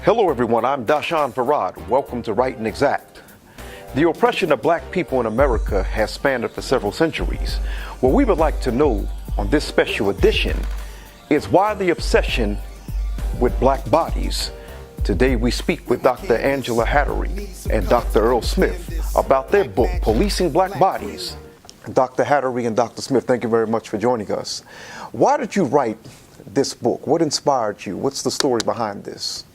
Hello everyone, I'm Doshon Farad. Welcome to Right and Exact. The oppression of black people in America has spanned for several centuries. What we would like to know on this special edition is why the obsession with black bodies. Today we speak with Dr. Angela Hattery and Dr. Earl Smith about their book, Policing Black Bodies. Dr. Hattery and Dr. Smith, thank you very much for joining us. Why did you write this book? What inspired you? What's the story behind this?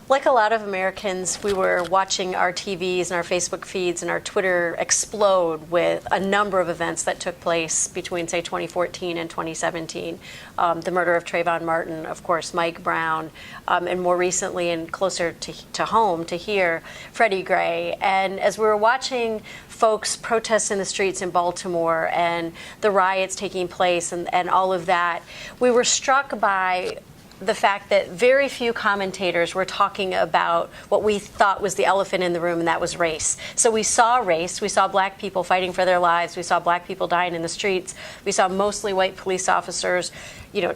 Like a lot of Americans, we were watching our TVs and our Facebook feeds and our Twitter explode with a number of events that took place between, say, 2014 and 2017. The murder of Trayvon Martin, of course, Mike Brown, and more recently and closer to home to here, Freddie Gray. And as we were watching folks protest in the streets in Baltimore and the riots taking place and all of that, we were struck by the fact that very few commentators were talking about what we thought was the elephant in the room, and that was race. So we saw race. We saw black people fighting for their lives. We saw black people dying in the streets. We saw mostly white police officers,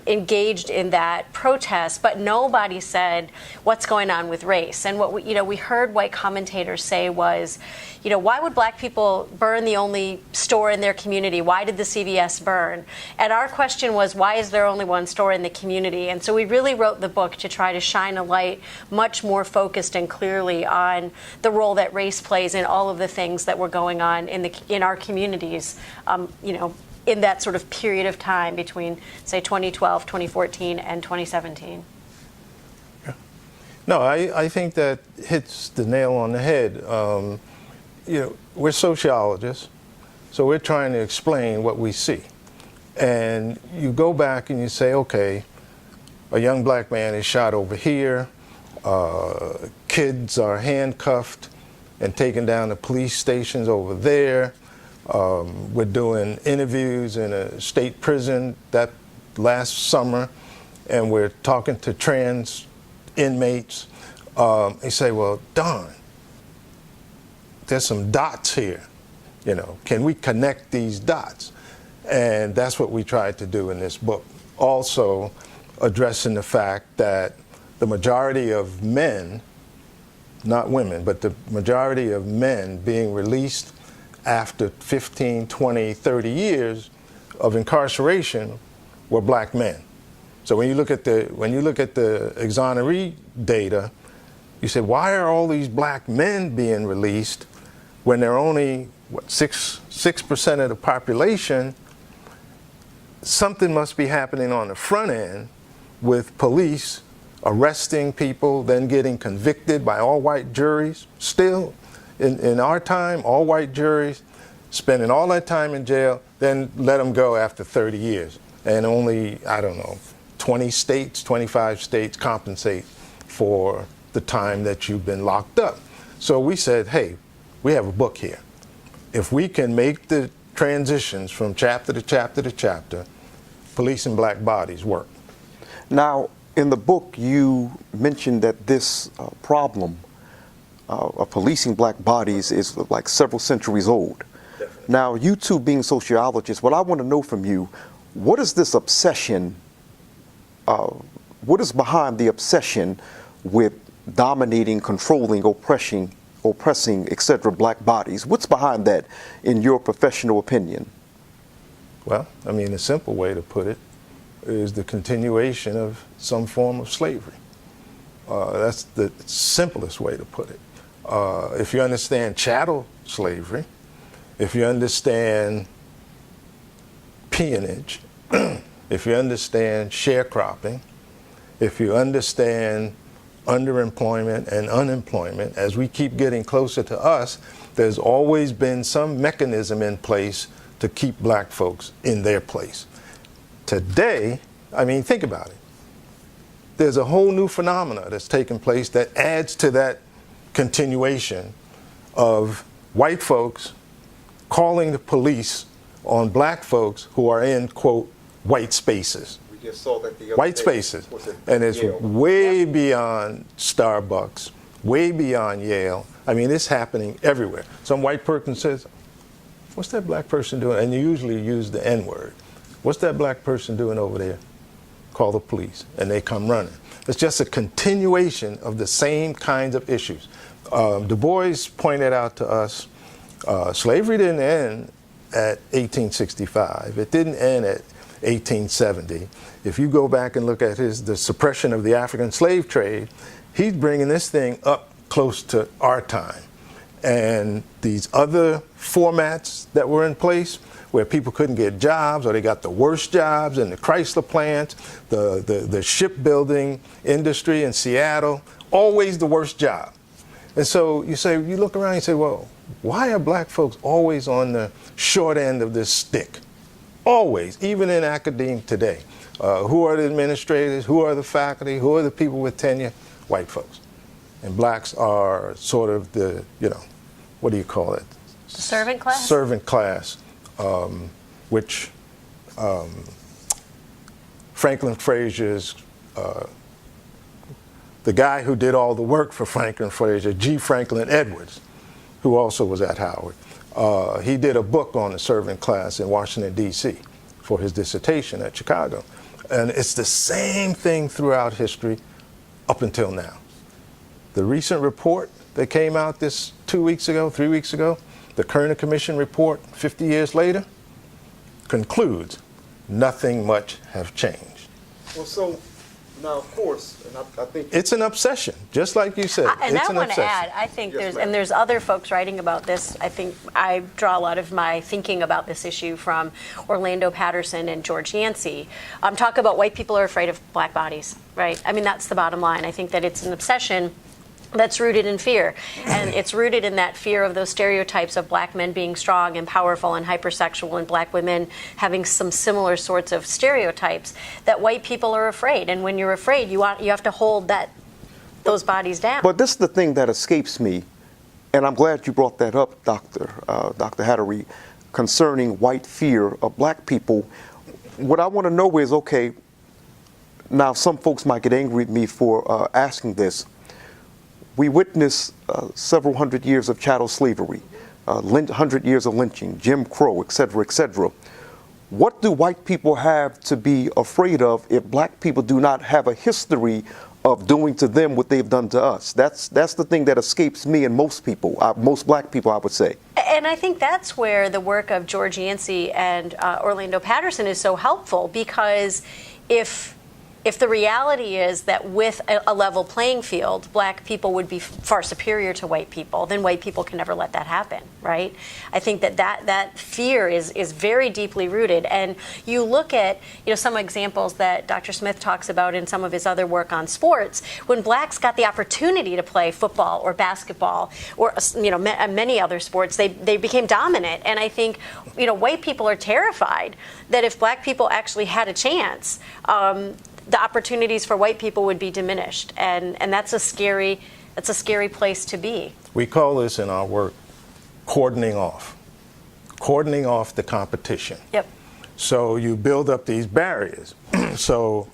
engaged in that protest, but nobody said what's going on with race. And what we heard white commentators say was, why would black people burn the only store in their community? Why did the CVS burn? And our question was, why is there only one store in the community? And so we really wrote the book to try to shine a light much more focused and clearly on the role that race plays in all of the things that were going on in our communities, in that sort of period of time between, say, 2012, 2014, and 2017. Yeah. No, I think that hits the nail on the head. We're sociologists, so we're trying to explain what we see. And you go back and you say, okay, a young black man is shot over here, kids are handcuffed and taken down to police stations over there. We're doing interviews in a state prison that last summer, and we're talking to trans inmates. They say, well, Don, there's some dots here. Can we connect these dots? And that's what we tried to do in this book. Also addressing the fact that the majority of men, not women, but the majority of men being released after 15, 20, 30 years of incarceration were black men. So when you look at the exoneree data, you say, why are all these black men being released when they're only 6% of the population? Something must be happening on the front end with police arresting people, then getting convicted by all white juries. Still, in our time, all white juries spending all that time in jail, then let them go after 30 years. And only, 20 states, 25 states compensate for the time that you've been locked up. So we said, hey, we have a book here. If we can make the transitions from chapter to chapter to chapter, policing black bodies work. Now, in the book, you mentioned that this problem of policing black bodies is like several centuries old. Definitely. Now, you two being sociologists, what I want to know from you, what is this obsession, what is behind the obsession with dominating, controlling, oppressing, etc., black bodies? What's behind that, in your professional opinion? Well, a simple way to put it is the continuation of some form of slavery. That's the simplest way to put it. If you understand chattel slavery, if you understand peonage, if you understand sharecropping, if you understand underemployment and unemployment, as we keep getting closer to us, there's always been some mechanism in place to keep black folks in their place. Today, think about it. There's a whole new phenomena that's taking place that adds to that continuation of white folks calling the police on black folks who are in, quote, white spaces. We just saw that the white spaces. And it's way beyond Starbucks, way beyond Yale. It's happening everywhere. Some white person says, what's that black person doing? And you usually use the N-word. What's that black person doing over there? call the police, and they come running. It's just a continuation of the same kinds of issues. Du Bois pointed out to us, slavery didn't end at 1865. It didn't end at 1870. If you go back and look at the suppression of the African slave trade, he's bringing this thing up close to our time. And these other formats that were in place, where people couldn't get jobs, or they got the worst jobs in the Chrysler plants, the shipbuilding industry in Seattle, always the worst job. And so you look around and you say, well, why are black folks always on the short end of this stick? Always, even in academia today. Who are the administrators? Who are the faculty? Who are the people with tenure? White folks. And blacks are sort of the, what do you call it? The servant class? Servant class, which Franklin Frazier's, the guy who did all the work for Franklin Frazier, G. Franklin Edwards, who also was at Howard, he did a book on the servant class in Washington, D.C. for his dissertation at Chicago. And it's the same thing throughout history up until now. The recent report that came out 3 weeks ago, the Kerner Commission report 50 years later, concludes nothing much has changed. Well, so now, of course, and I think it's an obsession, just like you said. And it's I want to add, I think Yes, there's other folks writing about this. I think I draw a lot of my thinking about this issue from Orlando Patterson and George Yancey. Talk about white people are afraid of black bodies, right? I mean, that's the bottom line. I think that it's an obsession that's rooted in fear. And it's rooted in that fear of those stereotypes of black men being strong and powerful and hypersexual, and black women having some similar sorts of stereotypes that white people are afraid. And when you're afraid, you have to hold those bodies down. But this is the thing that escapes me, and I'm glad you brought that up, Dr. Hattery, concerning white fear of black people. What I want to know is, okay, now some folks might get angry at me for asking this. We witnessed several hundred years of chattel slavery, 100 years of lynching, Jim Crow, et cetera, et cetera. What do white people have to be afraid of if black people do not have a history of doing to them what they've done to us? That's the thing that escapes me and most people, most black people, I would say. And I think that's where the work of George Yancey and Orlando Patterson is so helpful, because if the reality is that with a level playing field, black people would be far superior to white people, then white people can never let that happen, right? I think that fear is very deeply rooted. And you look at some examples that Dr. Smith talks about in some of his other work on sports. When blacks got the opportunity to play football or basketball or many other sports, they became dominant. And I think white people are terrified that if black people actually had a chance, the opportunities for white people would be diminished, and that's a scary place to be. We call this in our work cordoning off the competition. Yep. So you build up these barriers. So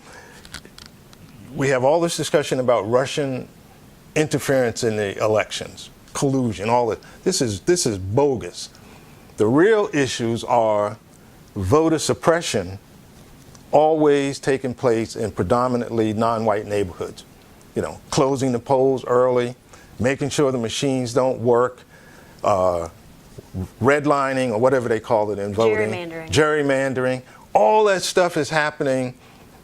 we have all this discussion about Russian interference in the elections, collusion, all that. This is bogus. The real issues are voter suppression, always taking place in predominantly non-white neighborhoods. Closing the polls early, making sure the machines don't work, redlining, or whatever they call it in voting. Gerrymandering. All that stuff is happening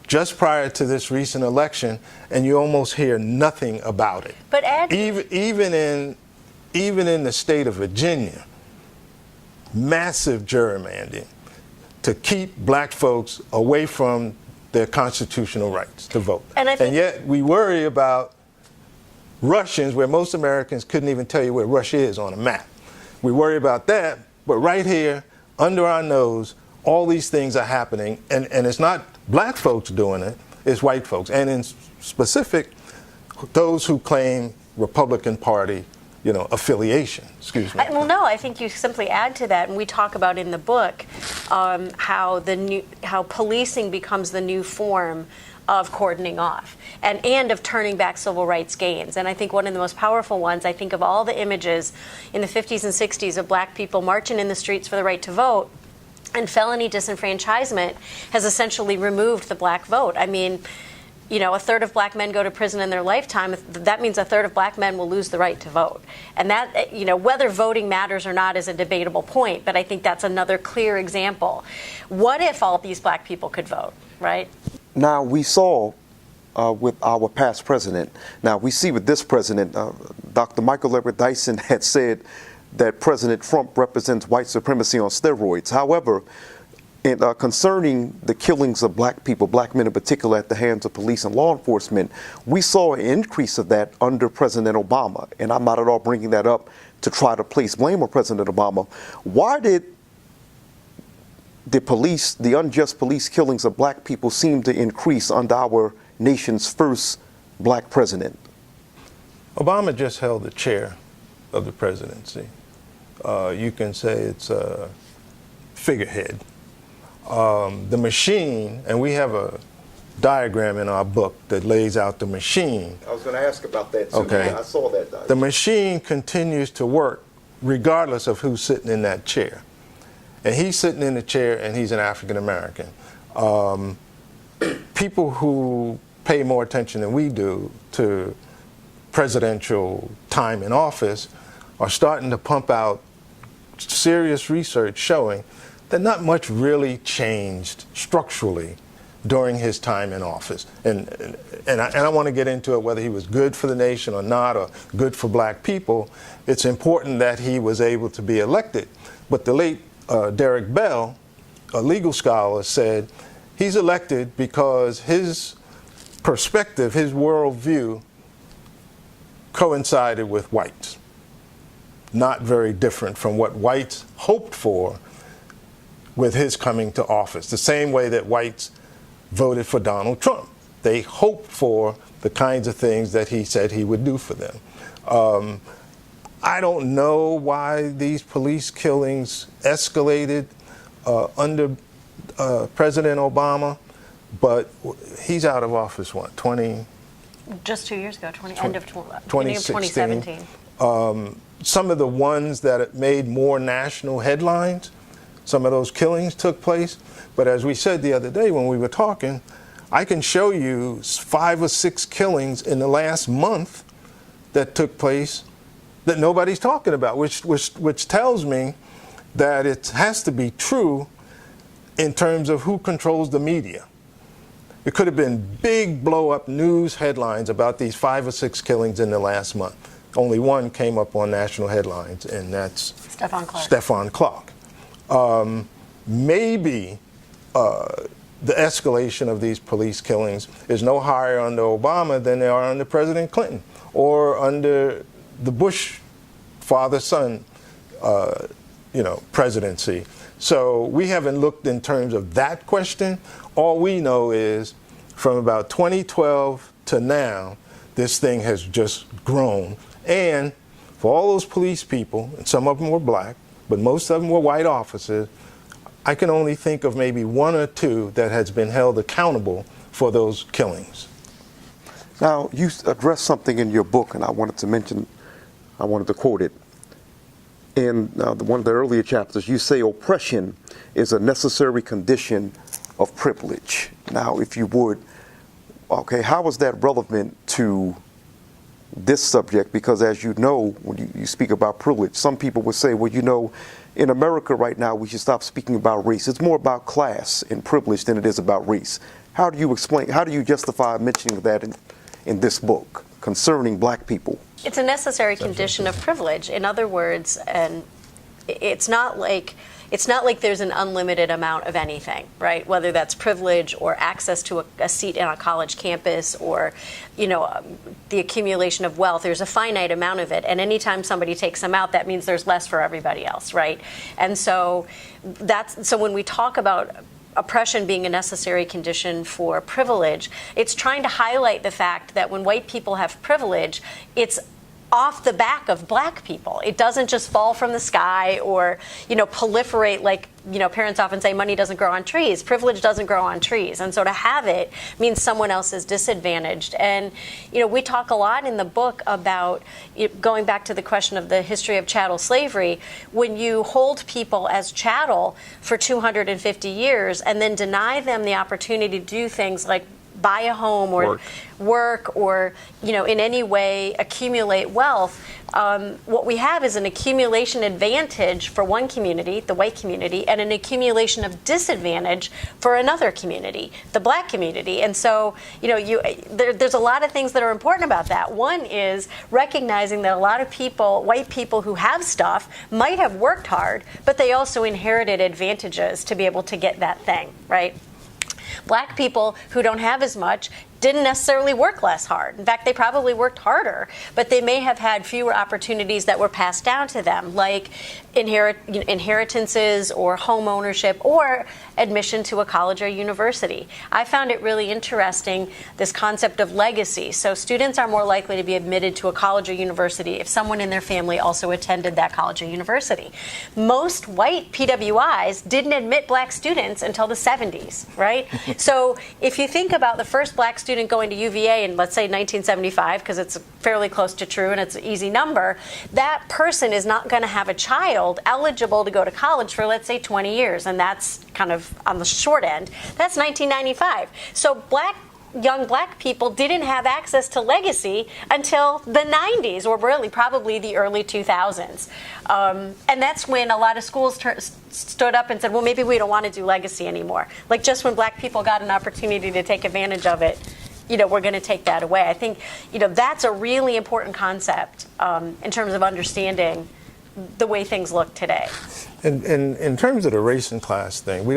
just prior to this recent election, and you almost hear nothing about it. But Ed, even in the state of Virginia, massive gerrymandering to keep black folks away from their constitutional rights to vote. And yet we worry about Russians, where most Americans couldn't even tell you where Russia is on a map. We worry about that, but right here, under our nose, all these things are happening, and it's not black folks doing it, it's white folks. And in specific, those who claim Republican Party affiliation. Excuse me. Well, no, I think you simply add to that, and we talk about in the book how policing becomes the new form of cordoning off and of turning back civil rights gains. And I think one of the most powerful ones, I think of all the images in the 50s and 60s of black people marching in the streets for the right to vote. And felony disenfranchisement has essentially removed the black vote. I mean, a third of black men go to prison in their lifetime. That means a third of black men will lose the right to vote. And that, whether voting matters or not is a debatable point, but I think that's another clear example. What if all these black people could vote, right? Now, we saw with our past president, now we see with this president, Dr. Michael Edward Dyson had said that President Trump represents white supremacy on steroids. However, concerning the killings of black people, black men in particular, at the hands of police and law enforcement, we saw an increase of that under President Obama. And I'm not at all bringing that up to try to place blame on President Obama. Why did the unjust police killings of black people seem to increase under our nation's first black president? Obama just held the chair of the presidency. You can say it's a figurehead. The machine, and we have a diagram in our book that lays out the machine. I was going to ask about that too. Okay. I saw that diagram. The machine continues to work regardless of who's sitting in that chair. And he's sitting in the chair and he's an African American. People who pay more attention than we do to presidential time in office are starting to pump out serious research showing that not much really changed structurally during his time in office. And I want to get into it whether he was good for the nation or not, or good for black people. It's important that he was able to be elected. But the late Derek Bell, a legal scholar, said he's elected because his perspective, his worldview, coincided with whites. Not very different from what whites hoped for with his coming to office, the same way that whites voted for Donald Trump. They hoped for the kinds of things that he said he would do for them. I don't know why these police killings escalated under President Obama, but he's out of office, what, 20? Just 2 years ago, end of 2017. Some of the ones that made more national headlines, some of those killings took place. But as we said the other day when we were talking, I can show you 5 or 6 killings in the last month that took place that nobody's talking about, which tells me that it has to be true in terms of who controls the media. It could have been big blow-up news headlines about these 5 or 6 killings in the last month. Only one came up on national headlines, and that's Stephon Clark. Maybe the escalation of these police killings is no higher under Obama than they are under President Clinton or under the Bush father-son presidency. So we haven't looked in terms of that question. All we know is from about 2012 to now, this thing has just grown. And for all those police people, and some of them were black, but most of them were white officers, I can only think of maybe 1 or 2 that has been held accountable for those killings. Now, you addressed something in your book, and I wanted to quote it. In one of the earlier chapters, you say oppression is a necessary condition of privilege. Now, if you would, okay, how is that relevant to this subject? Because as you know, when you speak about privilege, some people would say, well, in America right now, we should stop speaking about race. It's more about class and privilege than it is about race. How do you justify mentioning that in this book concerning black people? It's a necessary condition of privilege. In other words, and it's not like there's an unlimited amount of anything, right? Whether that's privilege or access to a seat in a college campus or, the accumulation of wealth. There's a finite amount of it. And anytime somebody takes them out, that means there's less for everybody else, right? And so when we talk about oppression being a necessary condition for privilege, it's trying to highlight the fact that when white people have privilege, it's off the back of black people. It doesn't just fall from the sky or, proliferate like, parents often say money doesn't grow on trees. Privilege doesn't grow on trees. And so to have it means someone else is disadvantaged. And, we talk a lot in the book about, going back to the question of the history of chattel slavery, when you hold people as chattel for 250 years and then deny them the opportunity to do things like buy a home or work or, in any way accumulate wealth, what we have is an accumulation advantage for one community, the white community, and an accumulation of disadvantage for another community, the black community. And so, there's a lot of things that are important about that. One is recognizing that a lot of people, white people who have stuff, might have worked hard, but they also inherited advantages to be able to get that thing, right? Black people who don't have as much didn't necessarily work less hard. In fact, they probably worked harder, but they may have had fewer opportunities that were passed down to them, like inheritances or home ownership or admission to a college or university. I found it really interesting, this concept of legacy. So students are more likely to be admitted to a college or university if someone in their family also attended that college or university. Most white PWIs didn't admit black students until the 70s, right? So if you think about the first black student going to UVA in, let's say, 1975, because it's fairly close to true and it's an easy number, that person is not going to have a child eligible to go to college for, let's say, 20 years. And that's kind of on the short end. That's 1995. So young black people didn't have access to legacy until the 90s, or really probably the early 2000s. And that's when a lot of schools stood up and said, well, maybe we don't want to do legacy anymore. Like just when black people got an opportunity to take advantage of it, we're going to take that away. I think, that's a really important concept in terms of understanding the way things look today. And in terms of the race and class thing, we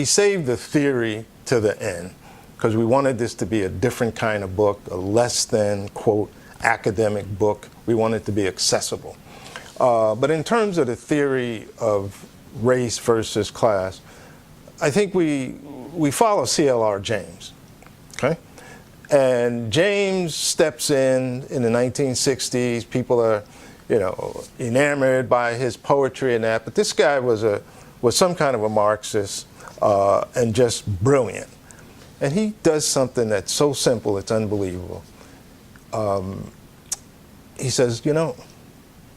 saved the theory to the end because we wanted this to be a different kind of book, a less than, quote, academic book. We wanted it to be accessible. But in terms of the theory of race versus class, I think we follow C.L.R. James, okay? And James steps in the 1960s. People are, enamored by his poetry and that. But this guy was some kind of a Marxist and just brilliant. And he does something that's so simple, it's unbelievable. He says,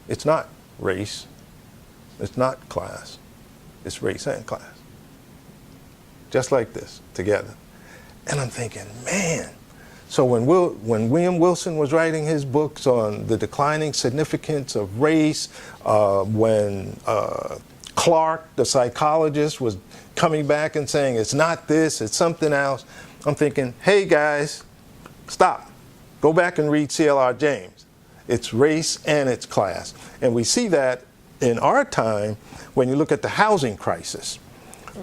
it's not race, it's not class, it's race and class. Just like this, together. And I'm thinking, man. So when William Wilson was writing his books on the declining significance of race, when Clark, the psychologist, was coming back and saying it's not this, it's something else, I'm thinking, hey guys, stop. Go back and read C.L.R. James. It's race and it's class. And we see that in our time when you look at the housing crisis.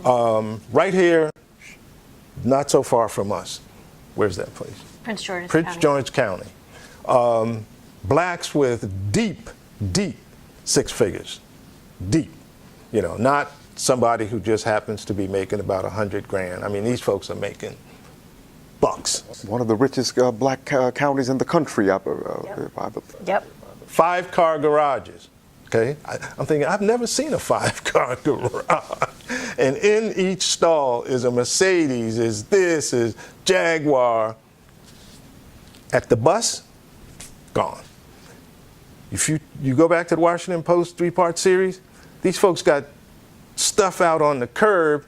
Right here, not so far from us. Where's that place? Prince George's County. Blacks with deep six figures. Deep. Not somebody who just happens to be making about $100,000. I mean, these folks are making bucks. One of the richest black counties in the country. Yep. 5-car garages. Okay, I'm thinking, I've never seen a 5-car garage. And in each stall is a Mercedes, is Jaguar. At the bus, gone. If you go back to the Washington Post 3-part series, these folks got stuff out on the curb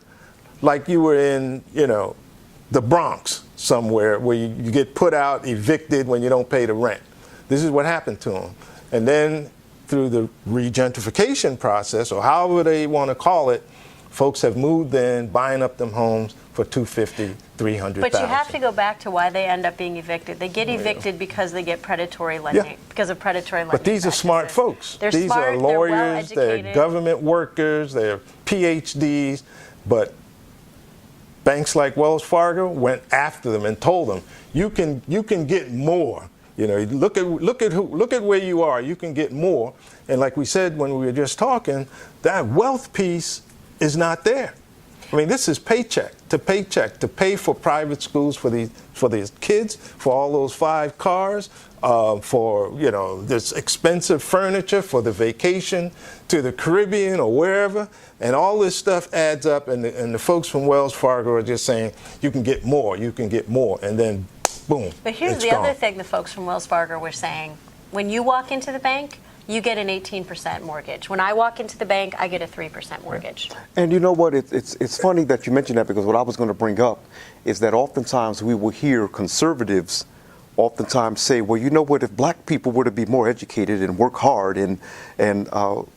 like you were in, the Bronx somewhere where you get put out, evicted when you don't pay the rent. This is what happened to them. And then through the regentrification process, or however they want to call it, folks have moved in, buying up them homes for $250,000, $300,000. But you have to go back to why they end up being evicted. They get evicted because they get predatory lending, because of predatory lending. But these are smart folks. These smart, are lawyers, they're they're government workers, they're PhDs, but banks like Wells Fargo went after them and told them, you can get more. Look at where you are. You can get more. And like we said when we were just talking, that wealth piece is not there. I mean, this is paycheck to pay for private schools for these kids, for all those 5 cars, for this expensive furniture for the vacation to the Caribbean or wherever, and all this stuff adds up. And the folks from Wells Fargo are just saying, you can get more, and then boom. But here's the other thing the folks from Wells Fargo were saying: when you walk into the bank, you get an 18% mortgage. When I walk into the bank, I get a 3% mortgage. And you know what? It's funny that you mentioned that, because what I was going to bring up is that oftentimes we will hear conservatives oftentimes say, well, you know what? If black people were to be more educated and work hard and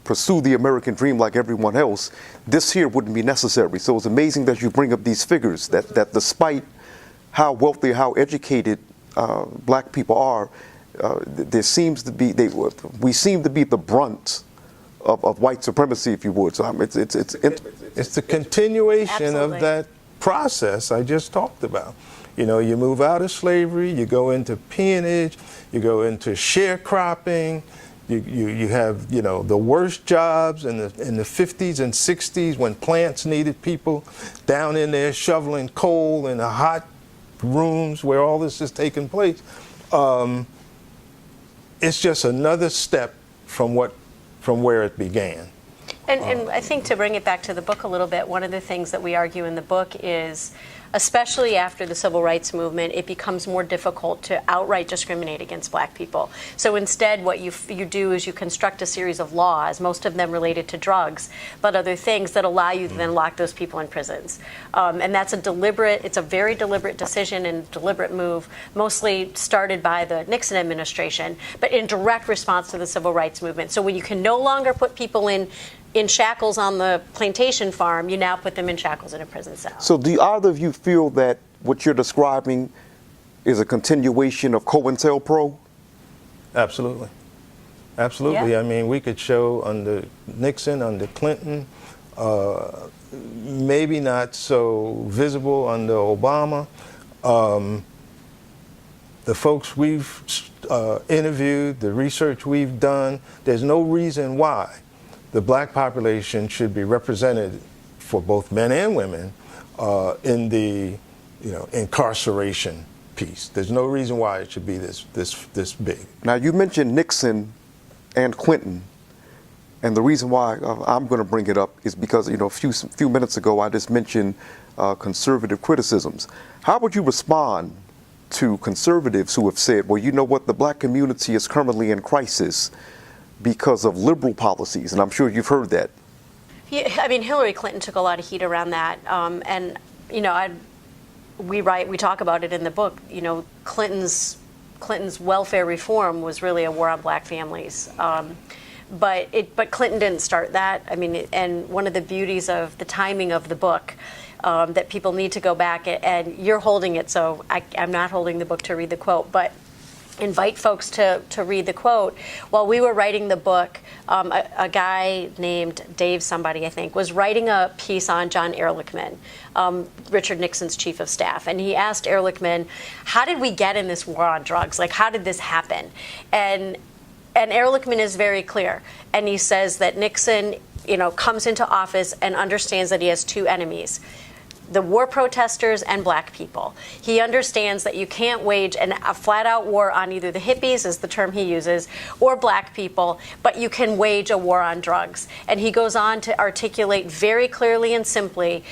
pursue the American dream like everyone else, this here wouldn't be necessary. So it's amazing that you bring up these figures that despite how wealthy, how educated black people are, there seems to be we seem to be the brunt of white supremacy, if you would. So it's the continuation Absolutely. of that process I just talked about. You move out of slavery, you go into peonage, you go into sharecropping. You have the worst jobs in the 50s and 60s, when plants needed people down in there shoveling coal in the hot rooms where all this is taking place. It's just another step from where it began. And I think, to bring it back to the book a little bit, one of the things that we argue in the book is, especially after the civil rights movement, it becomes more difficult to outright discriminate against black people. So instead, what you do is you construct a series of laws, most of them related to drugs, but other things that allow you to then lock those people in prisons. And that's it's a very deliberate decision and deliberate move, mostly started by the Nixon administration, but in direct response to the civil rights movement. So when you can no longer put people in shackles on the plantation farm, you now put them in shackles in a prison cell. So do either of you feel that what you're describing is a continuation of COINTELPRO? Absolutely. Absolutely. Yeah. I mean, we could show under Nixon, under Clinton, maybe not so visible under Obama. The folks we've interviewed, the research we've done, there's no reason why the black population should be represented, for both men and women, in the incarceration piece. There's no reason why it should be this big. Now, you mentioned Nixon and Clinton, and the reason why I'm going to bring it up is because a few minutes ago I just mentioned conservative criticisms. How would you respond to conservatives who have said, well, you know what, the black community is currently in crisis because of liberal policies? And I'm sure you've heard that. Yeah, I mean, Hillary Clinton took a lot of heat around that, and we talk about it in the book. Clinton's welfare reform was really a war on black families, but Clinton didn't start that. I mean, and one of the beauties of the timing of the book, that people need to go back, and you're holding it, so I'm not holding the book to read the quote, but invite folks to read the quote. While we were writing the book, a guy named Dave somebody, I think, was writing a piece on John Ehrlichman, Richard Nixon's chief of staff. And he asked Ehrlichman, how did we get in this war on drugs? Like, how did this happen? And Ehrlichman is very clear. And he says that Nixon, comes into office and understands that he has two enemies: the war protesters and black people. He understands that you can't wage a flat-out war on either the hippies, is the term he uses, or black people, but you can wage a war on drugs. And he goes on to articulate very clearly and simply,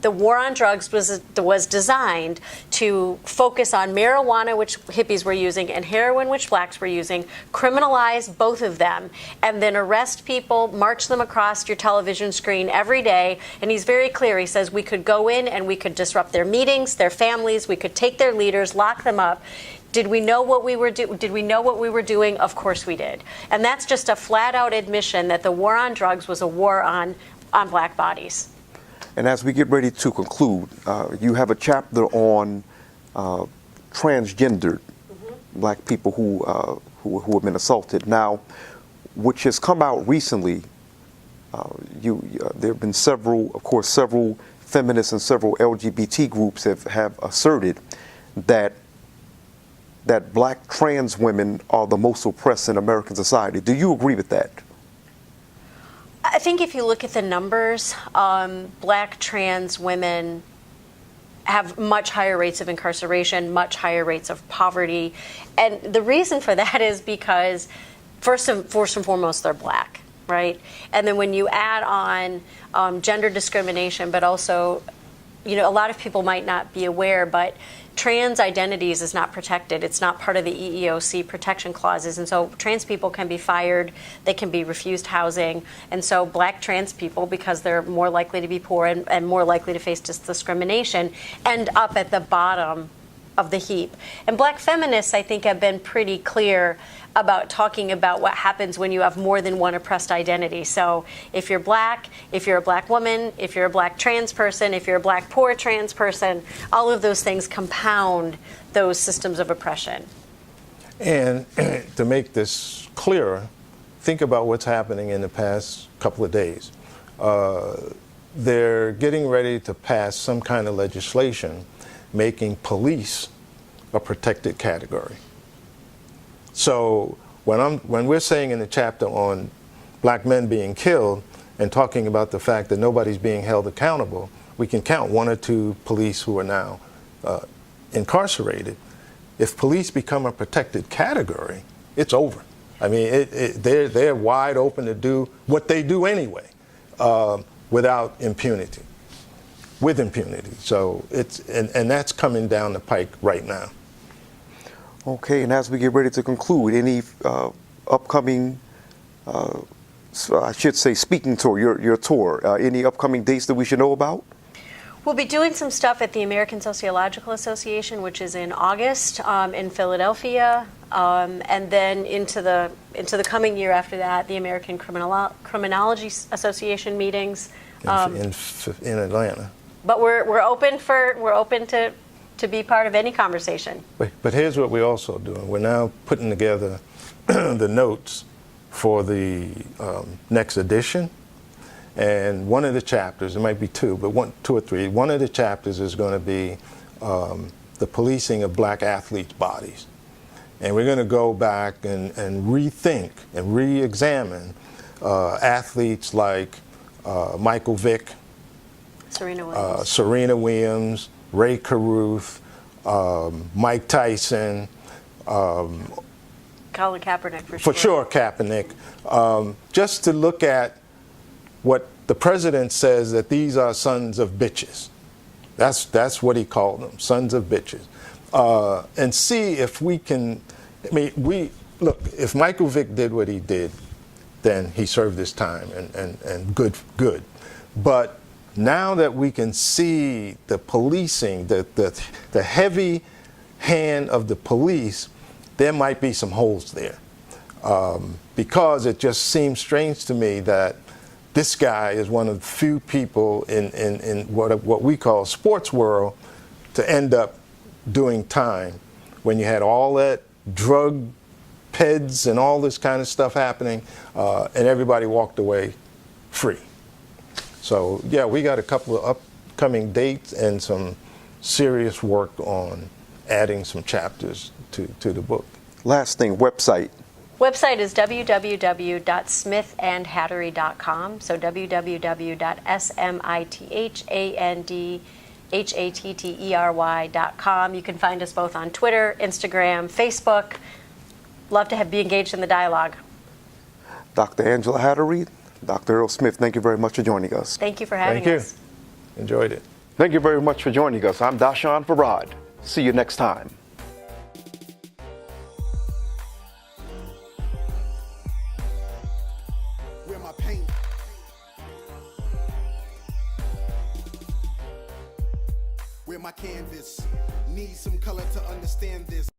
the war on drugs was designed to focus on marijuana, which hippies were using, and heroin, which blacks were using, criminalize both of them, and then arrest people, march them across your television screen every day. And he's very clear. He says we could go in and we could disrupt their meetings, their families, we could take their leaders, lock them up. Did we know what we were doing? Of course we did. And that's just a flat-out admission that the war on drugs was a war on black bodies. And as we get ready to conclude, you have a chapter on transgendered black people who have been assaulted. Now, which has come out recently, there have been several feminists and several LGBT groups have asserted that black trans women are the most oppressed in American society. Do you agree with that? I think if you look at the numbers, Black trans women have much higher rates of incarceration, much higher rates of poverty. And the reason for that is because, first and foremost, they're Black, right? And then when you add on gender discrimination, but also, a lot of people might not be aware, but trans identities is not protected. It's not part of the EEOC protection clauses. And so trans people can be fired, they can be refused housing. And so Black trans people, because they're more likely to be poor and more likely to face discrimination, end up at the bottom of the heap. And Black feminists, I think, have been pretty clear about talking about what happens when you have more than one oppressed identity. So if you're Black, if you're a Black woman, if you're a Black trans person, if you're a Black poor trans person, all of those things compound those systems of oppression. And to make this clearer, think about what's happening in the past couple of days. They're getting ready to pass some kind of legislation making police a protected category. So when we're saying in the chapter on Black men being killed and talking about the fact that nobody's being held accountable, we can count 1 or 2 police who are now incarcerated. If police become a protected category, it's over. I mean, they're wide open to do what they do anyway, without impunity. With impunity. So and that's coming down the pike right now. Okay, and as we get ready to conclude, any upcoming, I should say, speaking tour, your tour, any upcoming dates that we should know about? We'll be doing some stuff at the American Sociological Association, which is in August in Philadelphia, and then into the coming year after that, the American Criminology Association meetings in Atlanta. But we're open to be part of any conversation. But here's what we're also doing. We're now putting together the notes for the next edition. And one of the chapters, it might be 2, but 2 or 3, one of the chapters is going to be the policing of Black athletes' bodies. And we're going to go back and rethink and re-examine athletes like Michael Vick, Serena Williams, Ray Caruth, Mike Tyson, Colin Kaepernick for sure Kaepernick, just to look at what the president says, that these are sons of bitches. That's what he called them, sons of bitches, and see if we can. I mean, look. If Michael Vick did what he did, then he served his time, and good. But now that we can see the policing, the heavy hand of the police, there might be some holes there, because it just seems strange to me that this guy is one of the few people in what we call sports world to end up doing time when you had all that drug peds and all this kind of stuff happening, and everybody walked away free. So yeah, we got a couple of upcoming dates and some serious work on adding some chapters to the book. Last thing, website. Website is www.smithandhattery.com. So www.smithandhattery.com. You can find us both on Twitter, Instagram, Facebook. Love to be engaged in the dialogue. Dr. Angela Hattery, Dr. Earl Smith, thank you very much for joining us. Thank you for having us. Thank you. Enjoyed it. Thank you very much for joining us. I'm Doshon Farad. See you next time. Where my paint? Where my canvas? Need some color to understand this.